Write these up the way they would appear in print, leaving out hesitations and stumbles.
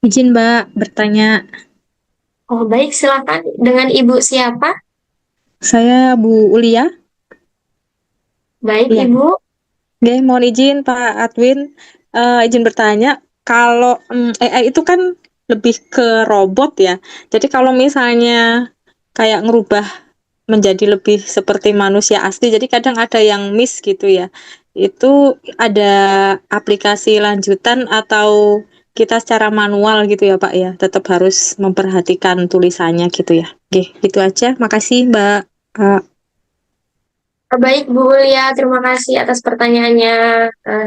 Izin Mbak bertanya, Oh, baik, silakan. Dengan Ibu siapa? saya Bu Ulia. Baik, Iya, Ibu. oke, mohon izin Pak Adwin. Izin bertanya, kalau AI itu kan lebih ke robot ya. Jadi kalau misalnya kayak ngerubah menjadi lebih seperti manusia asli, jadi kadang ada yang miss gitu ya. Itu ada aplikasi lanjutan atau kita secara manual gitu ya Pak ya, tetap harus memperhatikan tulisannya gitu ya. Oke, gitu aja. Makasih Mbak. Baik, Bu Lia. Terima kasih atas pertanyaannya. Eh,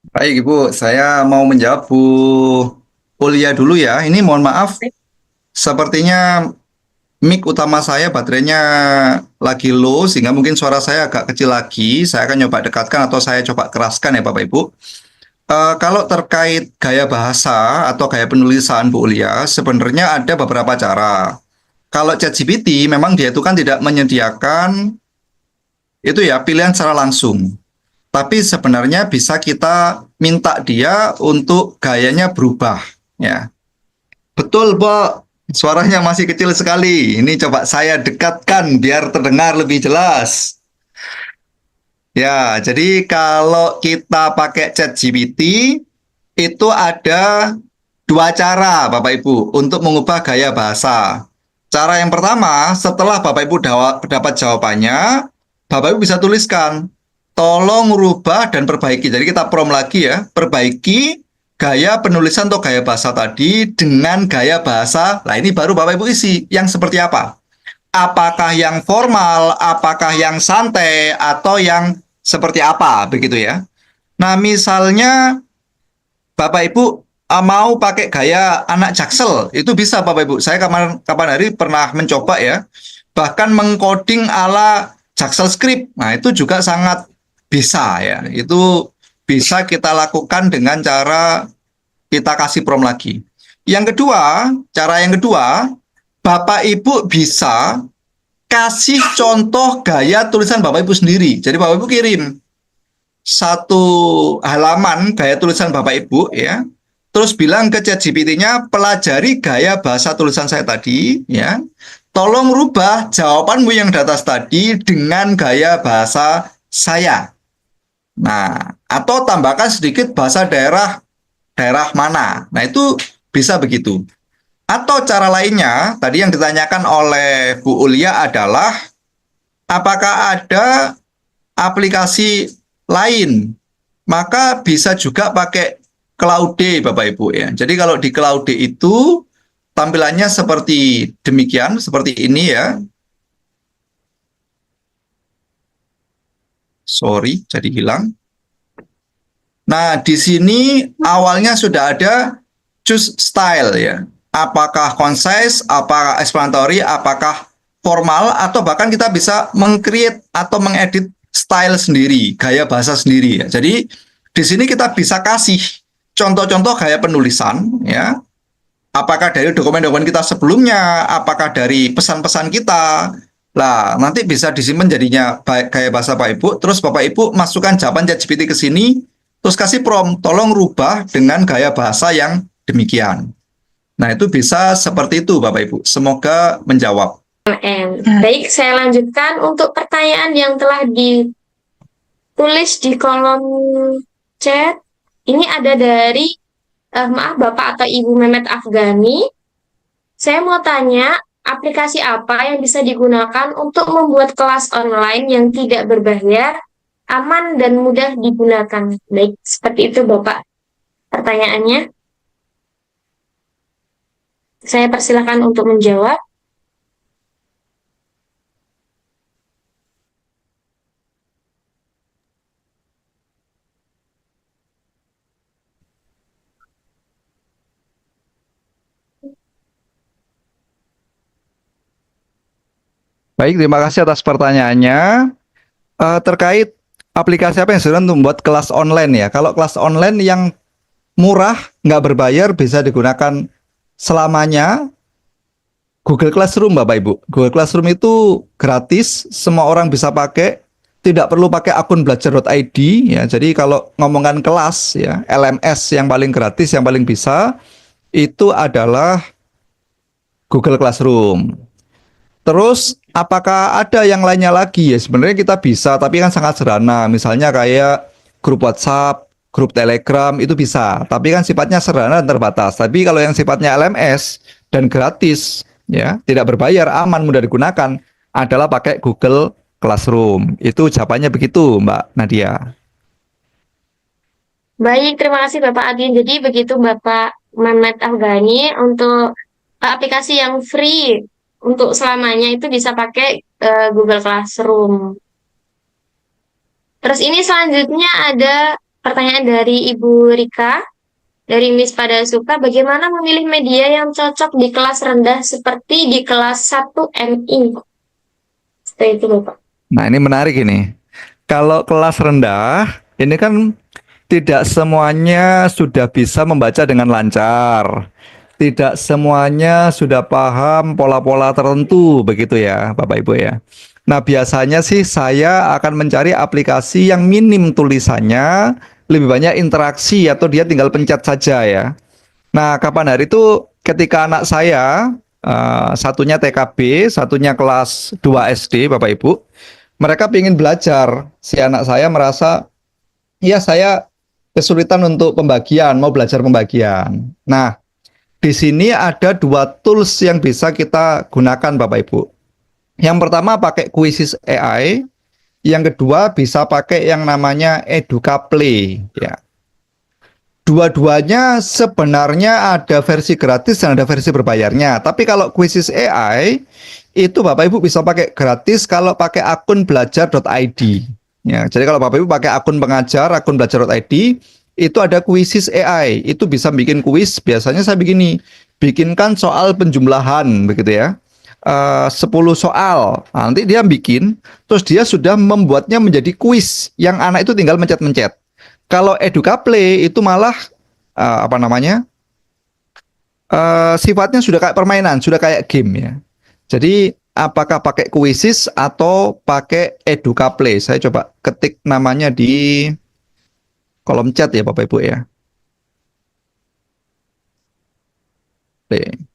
Baik Ibu, saya mau menjawab Bu Ulia dulu ya. Ini mohon maaf, sepertinya mic utama saya baterainya lagi low sehingga mungkin suara saya agak kecil lagi. Saya akan coba dekatkan atau saya coba keraskan ya Bapak Ibu. Kalau terkait gaya bahasa atau gaya penulisan Bu Ulia, sebenarnya ada beberapa cara. Kalau ChatGPT memang dia itu kan tidak menyediakan itu ya pilihan secara langsung. Tapi sebenarnya bisa kita minta dia untuk gayanya berubah. Ya, betul, Pak. Suaranya masih kecil sekali. Ini coba saya dekatkan biar terdengar lebih jelas. Ya, jadi kalau kita pakai ChatGPT, itu ada dua cara, Bapak Ibu, untuk mengubah gaya bahasa. Cara yang pertama, setelah Bapak Ibu dapat jawabannya, Bapak Ibu bisa tuliskan, tolong rubah dan perbaiki. Jadi kita prompt lagi ya, perbaiki gaya penulisan atau gaya bahasa tadi dengan gaya bahasa. Nah ini baru Bapak Ibu isi, yang seperti apa? Apakah yang formal, apakah yang santai, atau yang seperti apa, begitu ya. Nah misalnya Bapak Ibu mau pakai gaya anak Jaksel, itu bisa Bapak Ibu. Saya kapan hari pernah mencoba ya, bahkan mengcoding ala Jaksel Script. Nah, itu juga sangat bisa ya. Itu bisa kita lakukan dengan cara kita kasih prompt lagi. Yang kedua, cara yang kedua, Bapak Ibu bisa kasih contoh gaya tulisan Bapak Ibu sendiri. Jadi Bapak Ibu kirim satu halaman gaya tulisan Bapak Ibu ya. Terus bilang ke ChatGPT-nya, pelajari gaya bahasa tulisan saya tadi ya. Tolong rubah jawabanmu yang di atas tadi dengan gaya bahasa saya. Nah, atau tambahkan sedikit bahasa daerah daerah mana. Nah, itu bisa begitu. Atau cara lainnya, tadi yang ditanyakan oleh Bu Ulia adalah apakah ada aplikasi lain, maka bisa juga pakai Claude Bapak Ibu ya. Jadi kalau di Claude itu tampilannya seperti demikian, seperti ini ya. Sorry, jadi hilang. Nah, di sini awalnya sudah ada choose style ya. Apakah concise, apakah explanatory, apakah formal, atau bahkan kita bisa meng-create atau mengedit style sendiri, gaya bahasa sendiri ya. Jadi di sini kita bisa kasih contoh-contoh gaya penulisan ya. Apakah dari dokumen-dokumen kita sebelumnya, apakah dari pesan-pesan kita. Lah, nanti bisa disimpan jadinya gaya bahasa Pak Ibu, terus Bapak Ibu masukkan jawaban ChatGPT ke sini, terus kasih prompt, tolong rubah dengan gaya bahasa yang demikian. Nah, itu bisa seperti itu Bapak Ibu. Semoga menjawab. Ya, Baik, saya lanjutkan untuk pertanyaan yang telah ditulis di kolom chat. Ini ada dari, maaf Bapak atau Ibu Mehmet Afgani. Saya mau tanya, aplikasi apa yang bisa digunakan untuk membuat kelas online yang tidak berbayar, aman, dan mudah digunakan? Baik, seperti itu Bapak pertanyaannya. Saya persilakan untuk menjawab. Baik, terima kasih atas pertanyaannya. Terkait aplikasi apa yang sudah untuk membuat kelas online ya. Kalau kelas online yang murah, nggak berbayar, bisa digunakan selamanya Google Classroom, Bapak Ibu. Google Classroom itu gratis, semua orang bisa pakai, tidak perlu pakai akun belajar.id ya. Jadi kalau ngomongkan kelas ya, LMS yang paling gratis, yang paling bisa, itu adalah Google Classroom. Terus apakah ada yang lainnya lagi ya? Sebenarnya kita bisa, tapi kan sangat sederhana. Misalnya kayak grup WhatsApp, grup Telegram itu bisa, tapi kan sifatnya sederhana dan terbatas. Tapi kalau yang sifatnya LMS dan gratis, ya, tidak berbayar, aman, mudah digunakan, adalah pakai Google Classroom. Itu jawabannya begitu, Mbak Nadia. Baik, terima kasih Bapak Adin. Jadi begitu Bapak Mehmet Afghani untuk aplikasi yang free untuk selamanya itu bisa pakai Google Classroom. Terus ini selanjutnya ada pertanyaan dari Ibu Rika, dari Miss Padasuka. Bagaimana memilih media yang cocok di kelas rendah seperti di kelas 1 MI? Seperti itu Bapak. Nah, ini menarik ini. Kalau kelas rendah, ini kan tidak semuanya sudah bisa membaca dengan lancar. Tidak semuanya sudah paham pola-pola tertentu, begitu ya, Bapak Ibu ya. Nah, biasanya sih saya akan mencari aplikasi yang minim tulisannya, lebih banyak interaksi atau dia tinggal pencet saja ya. Nah, kapan hari itu ketika anak saya, satunya TKB, satunya kelas 2 SD, Bapak Ibu, mereka ingin belajar. Si anak saya merasa, ya saya kesulitan untuk pembagian, mau belajar pembagian. Nah, di sini ada dua tools yang bisa kita gunakan, Bapak Ibu. Yang pertama pakai Quizzes AI, yang kedua bisa pakai yang namanya EducaPlay. Ya. Dua-duanya sebenarnya ada versi gratis dan ada versi berbayarnya. Tapi kalau Quizzes AI itu Bapak Ibu bisa pakai gratis kalau pakai akun belajar.id. Ya, jadi kalau Bapak Ibu pakai akun pengajar, akun belajar.id, itu ada Quizzes AI. Itu bisa bikin kuis. Biasanya saya begini, bikinkan soal penjumlahan, begitu ya. 10 soal. Nah, nanti dia bikin, terus dia sudah membuatnya menjadi kuis yang anak itu tinggal mencet-mencet. Kalau EducaPlay itu malah apa namanya? Sifatnya sudah kayak permainan, sudah kayak game ya. Jadi apakah pakai Quizzes atau pakai EducaPlay? Saya coba ketik namanya di kolom chat ya Bapak Ibu ya. Play.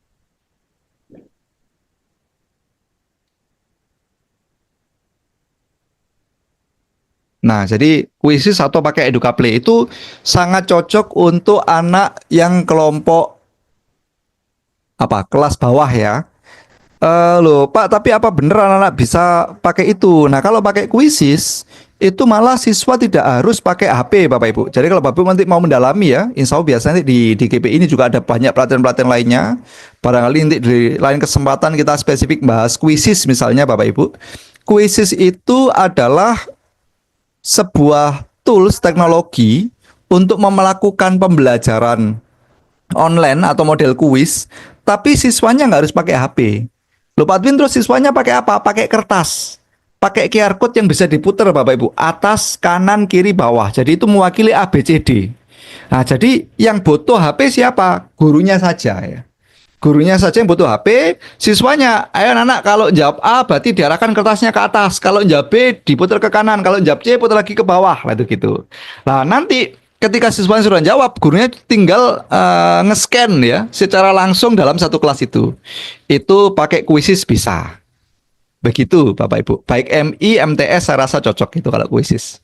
Nah, jadi Quizzes atau pakai EducaPlay itu sangat cocok untuk anak yang kelompok apa kelas bawah ya. Loh Pak, tapi apa bener anak-anak bisa pakai itu? Nah, kalau pakai Quizzes itu malah siswa tidak harus pakai HP Bapak Ibu. Jadi kalau Bapak Ibu nanti mau mendalami ya, insya Allah biasanya di GPI ini juga ada banyak pelatihan-pelatihan lainnya. Barangkali nanti di lain kesempatan kita spesifik bahas Quizzes misalnya Bapak Ibu. Quizzes itu adalah sebuah tools teknologi untuk melakukan pembelajaran online atau model kuis, tapi siswanya nggak harus pakai HP. Loh Pak Adwin, terus siswanya pakai apa? Pakai kertas. Pakai QR code yang bisa diputar Bapak Ibu. Atas, kanan, kiri, bawah. Jadi itu mewakili ABCD. Nah, jadi yang butuh HP siapa? Gurunya saja ya. Gurunya saja yang butuh HP, siswanya, ayo anak kalau jawab A berarti diarahkan kertasnya ke atas, kalau jawab B diputar ke kanan, kalau jawab C putar lagi ke bawah, lah itu gitu. Nah nanti ketika siswanya sudah jawab, gurunya tinggal nge-scan ya, secara langsung dalam satu kelas itu. Itu pakai Quizzes bisa. Begitu Bapak Ibu. Baik MI, MTS saya rasa cocok itu kalau Quizzes.